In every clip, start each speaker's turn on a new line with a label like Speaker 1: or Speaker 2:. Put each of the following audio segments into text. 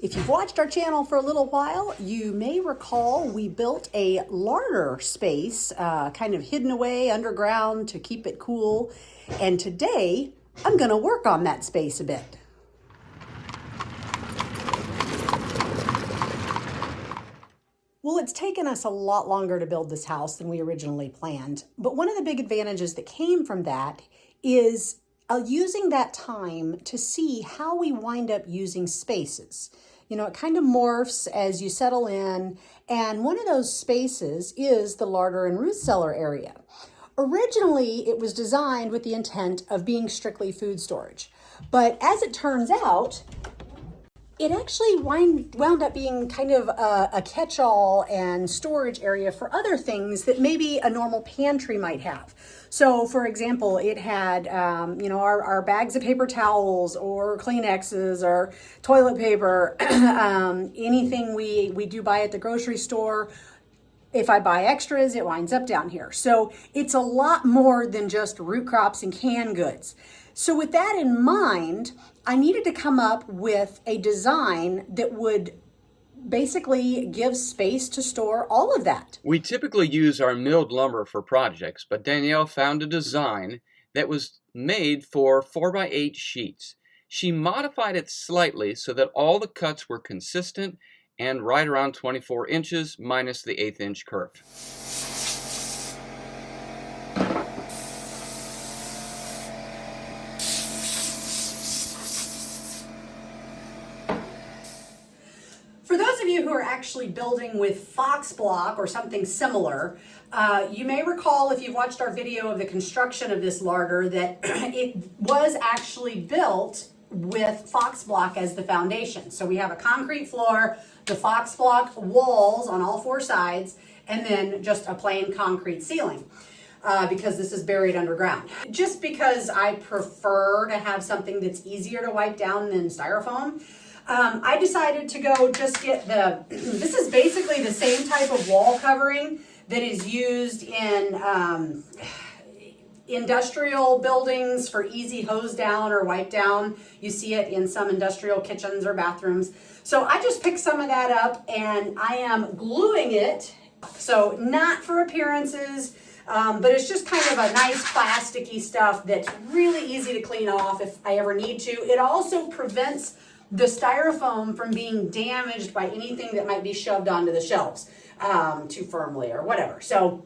Speaker 1: If you've watched our channel for a little while, you may recall we built a larder space, kind of hidden away underground to keep it cool. And today, I'm gonna work on that space a bit. Well, it's taken us a lot longer to build this house than we originally planned. But one of the big advantages that came from that is using that time to see how we wind up using spaces. You know, it kind of morphs as you settle in, and one of those spaces is the larder and root cellar area. Originally, it was designed with the intent of being strictly food storage, but as it turns out, it actually wound up being kind of a catch-all and storage area for other things that maybe a normal pantry might have. So, for example, it had, our bags of paper towels or Kleenexes or toilet paper, anything we do buy at the grocery store. If I buy extras, it winds up down here. So it's a lot more than just root crops and canned goods. So with that in mind, I needed to come up with a design that would basically give space to store all of that.
Speaker 2: We typically use our milled lumber for projects, but Danielle found a design that was made for 4x8 sheets. She modified it slightly so that all the cuts were consistent and right around 24 inches minus the 1/8 inch curve.
Speaker 1: For those of you who are actually building with Fox block or something similar, you may recall if you've watched our video of the construction of this larder that it was actually built with Fox block as the foundation. So we have a concrete floor, the Fox block walls on all four sides, and then just a plain concrete ceiling. Because this is buried underground. Just because I prefer to have something that's easier to wipe down than styrofoam, I decided to go just get this is basically the same type of wall covering that is used in industrial buildings for easy hose down or wipe down. You see it in some industrial kitchens or bathrooms. So I just picked some of that up and I am gluing it. So not for appearances, but it's just kind of a nice plasticky stuff that's really easy to clean off if I ever need to. It also prevents the styrofoam from being damaged by anything that might be shoved onto the shelves too firmly or whatever. So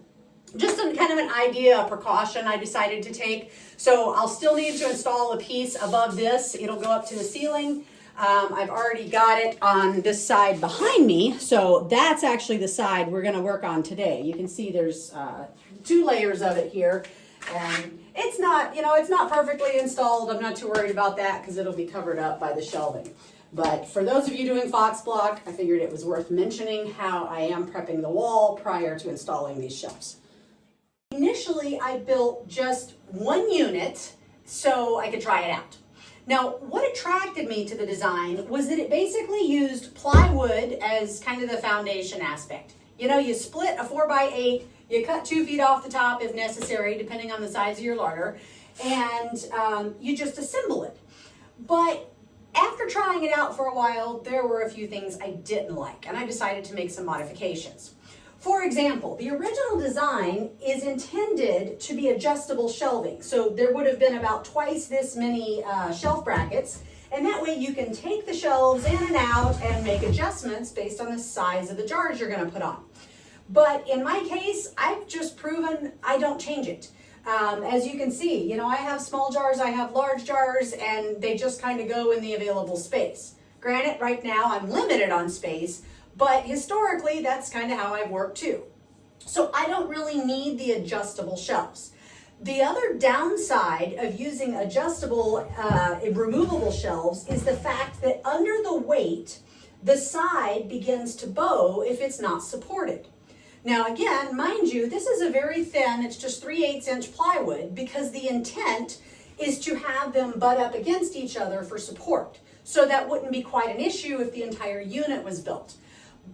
Speaker 1: just kind of an idea, a precaution I decided to take. So I'll still need to install a piece above this. It'll go up to the ceiling. I've already got it on this side behind me. So that's actually the side we're gonna work on today. You can see there's 2 layers of it here. And it's not perfectly installed. I'm not too worried about that because it'll be covered up by the shelving. But for those of you doing Fox block, I figured it was worth mentioning how I am prepping the wall prior to installing these shelves. Initially, I built just 1 unit so I could try it out. Now, what attracted me to the design was that it basically used plywood as kind of the foundation aspect. You know, you split a 4x8, you cut 2 feet off the top if necessary, depending on the size of your larder, and you just assemble it. But after trying it out for a while, there were a few things I didn't like, and I decided to make some modifications. For example, the original design is intended to be adjustable shelving. So there would have been about twice this many shelf brackets, and that way you can take the shelves in and out and make adjustments based on the size of the jars you're gonna put on. But in my case, I've just proven I don't change it. As you can see, you know, I have small jars, I have large jars, and they just kind of go in the available space. Granted, right now I'm limited on space, but historically that's kind of how I've worked too. So I don't really need the adjustable shelves. The other downside of using adjustable, removable shelves is the fact that under the weight, the side begins to bow if it's not supported. Now again, mind you, this is a very thin, it's just 3/8 inch plywood because the intent is to have them butt up against each other for support. So that wouldn't be quite an issue if the entire unit was built.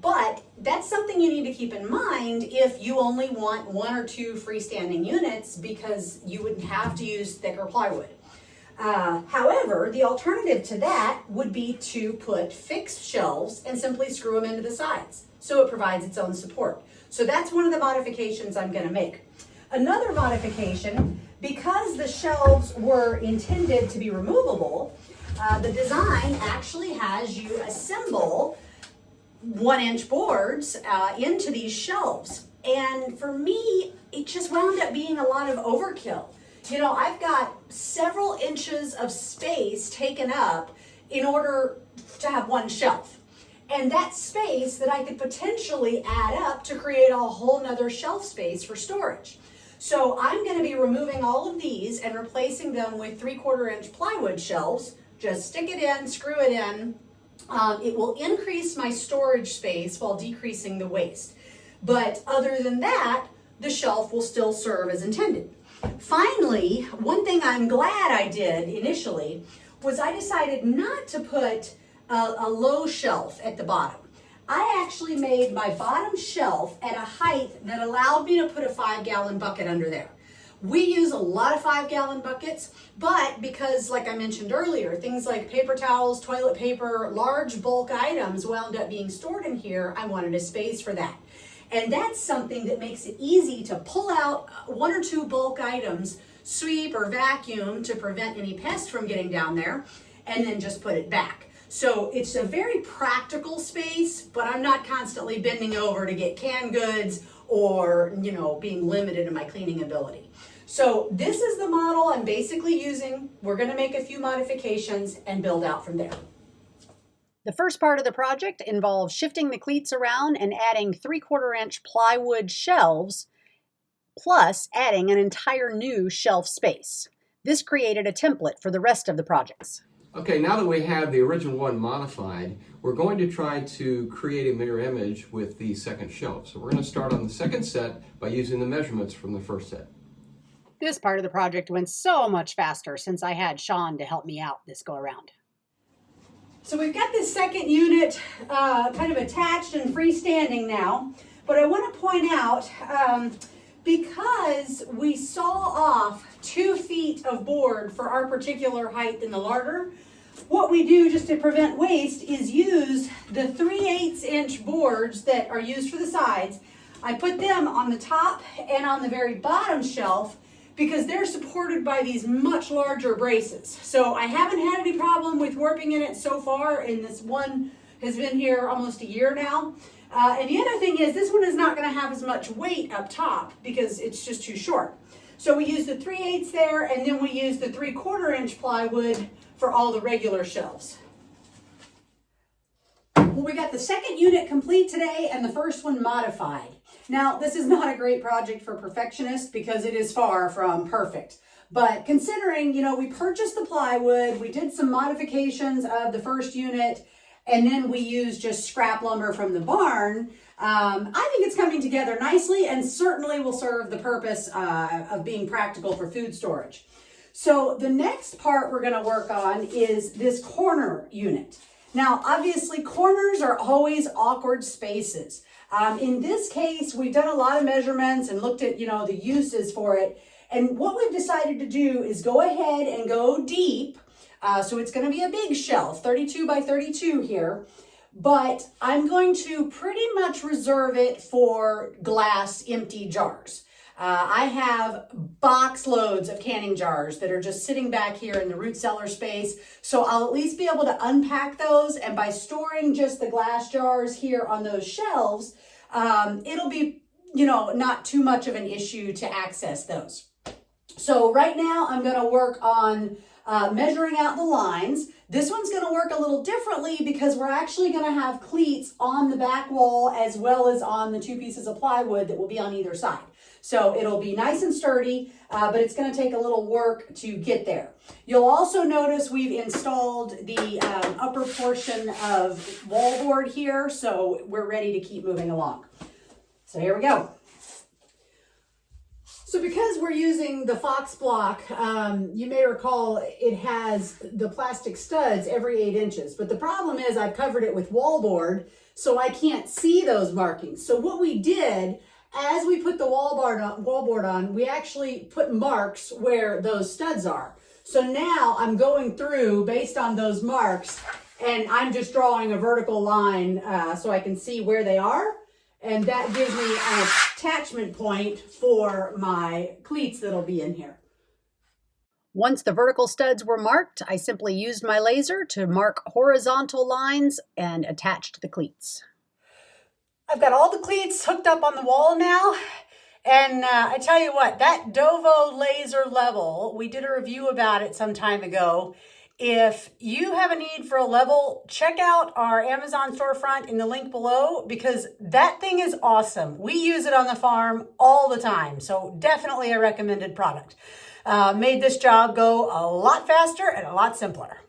Speaker 1: But that's something you need to keep in mind if you only want 1 or 2 freestanding units because you wouldn't have to use thicker plywood. However, the alternative to that would be to put fixed shelves and simply screw them into the sides, so it provides its own support. So that's one of the modifications I'm going to make. Another modification, because the shelves were intended to be removable, the design actually has you assemble 1-inch boards into these shelves. And for me, it just wound up being a lot of overkill. You know, I've got several inches of space taken up in order to have one shelf. And that space that I could potentially add up to create a whole nother shelf space for storage. So I'm going to be removing all of these and replacing them with 3/4-inch plywood shelves. Just stick it in, screw it in. It will increase my storage space while decreasing the waste. But other than that, the shelf will still serve as intended. Finally, one thing I'm glad I did initially was I decided not to put a low shelf at the bottom. I actually made my bottom shelf at a height that allowed me to put a 5-gallon bucket under there. We use a lot of 5-gallon buckets, but because, like I mentioned earlier, things like paper towels, toilet paper, large bulk items wound up being stored in here, I wanted a space for that. And that's something that makes it easy to pull out 1 or 2 bulk items, sweep or vacuum to prevent any pests from getting down there, and then just put it back. So it's a very practical space, but I'm not constantly bending over to get canned goods or, you know, being limited in my cleaning ability. So this is the model I'm basically using. We're going to make a few modifications and build out from there.
Speaker 3: The first part of the project involves shifting the cleats around and adding 3/4-inch plywood shelves, plus adding an entire new shelf space. This created a template for the rest of the projects.
Speaker 4: Okay, now that we have the original one modified, we're going to try to create a mirror image with the second shelf. So we're going to start on the second set by using the measurements from the first set.
Speaker 3: This part of the project went so much faster since I had Sean to help me out this go around.
Speaker 1: So we've got this second unit kind of attached and freestanding now, but I want to point out, because we saw off 2 feet of board for our particular height in the larder, what we do just to prevent waste is use the 3/8-inch boards that are used for the sides. I put them on the top and on the very bottom shelf because they're supported by these much larger braces. So I haven't had any problem with warping in it so far, and this one has been here almost a year now. And the other thing is this one is not going to have as much weight up top because it's just too short. So we use the 3/8 there, and then we use the 3/4-inch plywood for all the regular shelves. Well, we got the second unit complete today and the first one modified. Now, this is not a great project for perfectionists because it is far from perfect. But considering, you know, we purchased the plywood, we did some modifications of the first unit, and then we used just scrap lumber from the barn, I think it's coming together nicely and certainly will serve the purpose of being practical for food storage. So the next part we're going to work on is this corner unit. Now, obviously, corners are always awkward spaces. In this case, we've done a lot of measurements and looked at, you know, the uses for it. And what we've decided to do is go ahead and go deep. So it's going to be a big shelf, 32 by 32 here. But I'm going to pretty much reserve it for glass empty jars. I have box loads of canning jars that are just sitting back here in the root cellar space. So I'll at least be able to unpack those. And by storing just the glass jars here on those shelves, it'll be, you know, not too much of an issue to access those. So right now I'm going to work on measuring out the lines. This one's going to work a little differently because we're actually going to have cleats on the back wall as well as on the 2 pieces of plywood that will be on either side. So it'll be nice and sturdy, but it's going to take a little work to get there. You'll also notice we've installed the upper portion of wallboard here, so we're ready to keep moving along. So here we go. So because we're using the Fox block, you may recall it has the plastic studs every 8 inches. But the problem is I've covered it with wallboard, so I can't see those markings. So what we did, as we put the wallboard on, we actually put marks where those studs are. So now I'm going through based on those marks, and I'm just drawing a vertical line so I can see where they are. And that gives me an attachment point for my cleats that'll be in here.
Speaker 3: Once the vertical studs were marked, I simply used my laser to mark horizontal lines and attached the cleats.
Speaker 1: I've got all the cleats hooked up on the wall now. And I tell you what, that DOVOH laser level, we did a review about it some time ago. If you have a need for a level, check out our Amazon storefront in the link below, because that thing is awesome. We use it on the farm all the time, so definitely a recommended product. Made this job go a lot faster and a lot simpler.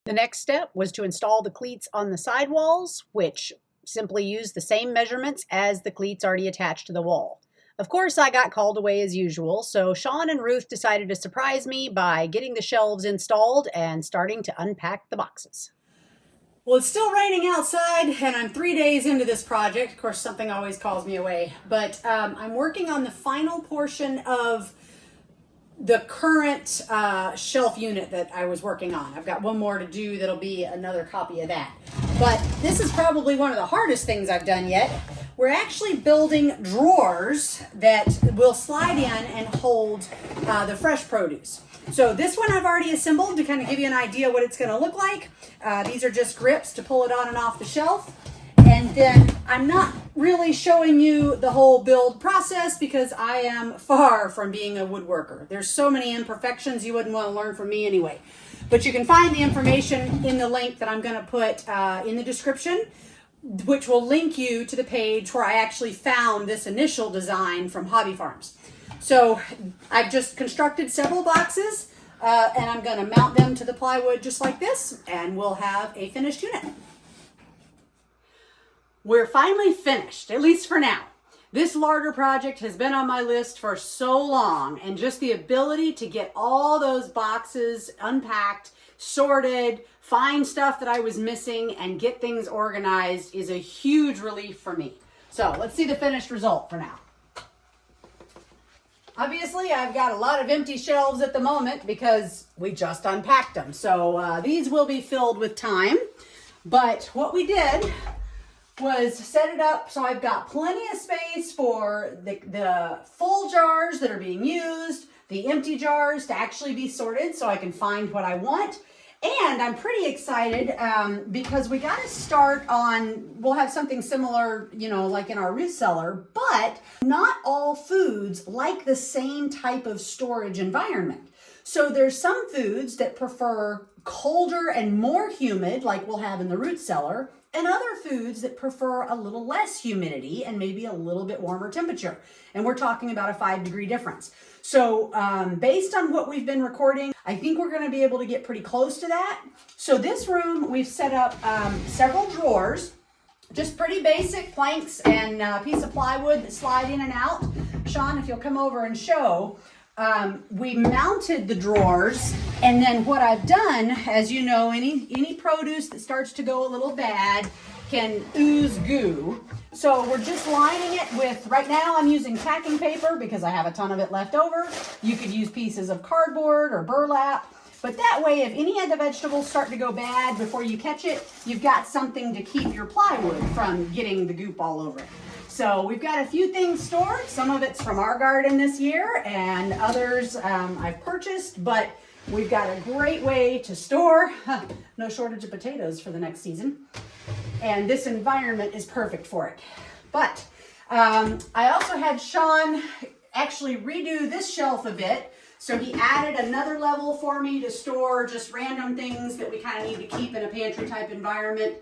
Speaker 3: The next step was to install the cleats on the sidewalls, which simply used the same measurements as the cleats already attached to the wall. Of course, I got called away as usual, so Sean and Ruth decided to surprise me by getting the shelves installed and starting to unpack the boxes.
Speaker 1: Well, it's still raining outside, and I'm 3 days into this project. Of course, something always calls me away, but I'm working on the final portion of the current shelf unit that I was working on. I've got one more to do that'll be another copy of that. But this is probably one of the hardest things I've done yet. We're actually building drawers that will slide in and hold the fresh produce. So this one I've already assembled to kind of give you an idea what it's going to look like. These are just grips to pull it on and off the shelf. And then I'm not really showing you the whole build process because I am far from being a woodworker. There's so many imperfections you wouldn't want to learn from me anyway. But you can find the information in the link that I'm going to put in the description, which will link you to the page where I actually found this initial design from Hobby Farms. So I've just constructed several boxes and I'm going to mount them to the plywood just like this, and we'll have a finished unit. We're finally finished, at least for now. This larder project has been on my list for so long, and just the ability to get all those boxes unpacked, sorted, find stuff that I was missing, and get things organized is a huge relief for me. So let's see the finished result for now. Obviously, I've got a lot of empty shelves at the moment because we just unpacked them. So these will be filled with time. But what we did was set it up so I've got plenty of space for the full jars that are being used, the empty jars to actually be sorted so I can find what I want. And I'm pretty excited because we got to start on, we'll have something similar, you know, like in our root cellar, but not all foods like the same type of storage environment. So there's some foods that prefer colder and more humid, like we'll have in the root cellar, and other foods that prefer a little less humidity and maybe a little bit warmer temperature. And we're talking about a 5-degree difference. So based on what we've been recording, I think we're going to be able to get pretty close to that. So this room, we've set up several drawers, just pretty basic planks and a piece of plywood that slide in and out. Sean, if you'll come over and show. We mounted the drawers, and then what I've done, as you know, any produce that starts to go a little bad can ooze goo. So we're just lining it with, right now I'm using packing paper because I have a ton of it left over. You could use pieces of cardboard or burlap, but that way if any of the vegetables start to go bad before you catch it, you've got something to keep your plywood from getting the goop all over it. So we've got a few things stored. Some of it's from our garden this year and others I've purchased, but we've got a great way to store. No shortage of potatoes for the next season. And this environment is perfect for it. But I also had Sean actually redo this shelf a bit. So he added another level for me to store just random things that we kind of need to keep in a pantry type environment.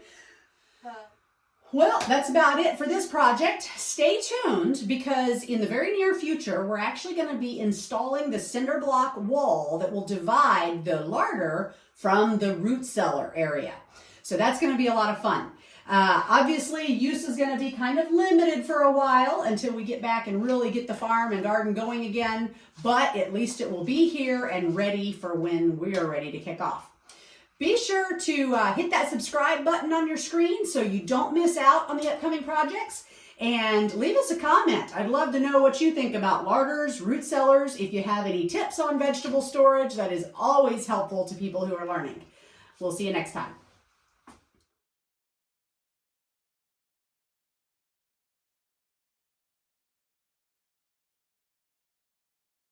Speaker 1: Well, that's about it for this project. Stay tuned because in the very near future, we're actually going to be installing the cinder block wall that will divide the larder from the root cellar area. So that's going to be a lot of fun. Obviously, use is going to be kind of limited for a while until we get back and really get the farm and garden going again, but at least it will be here and ready for when we are ready to kick off. Be sure to hit that subscribe button on your screen so you don't miss out on the upcoming projects. And leave us a comment. I'd love to know what you think about larders, root cellars. If you have any tips on vegetable storage, that is always helpful to people who are learning. We'll see you next time.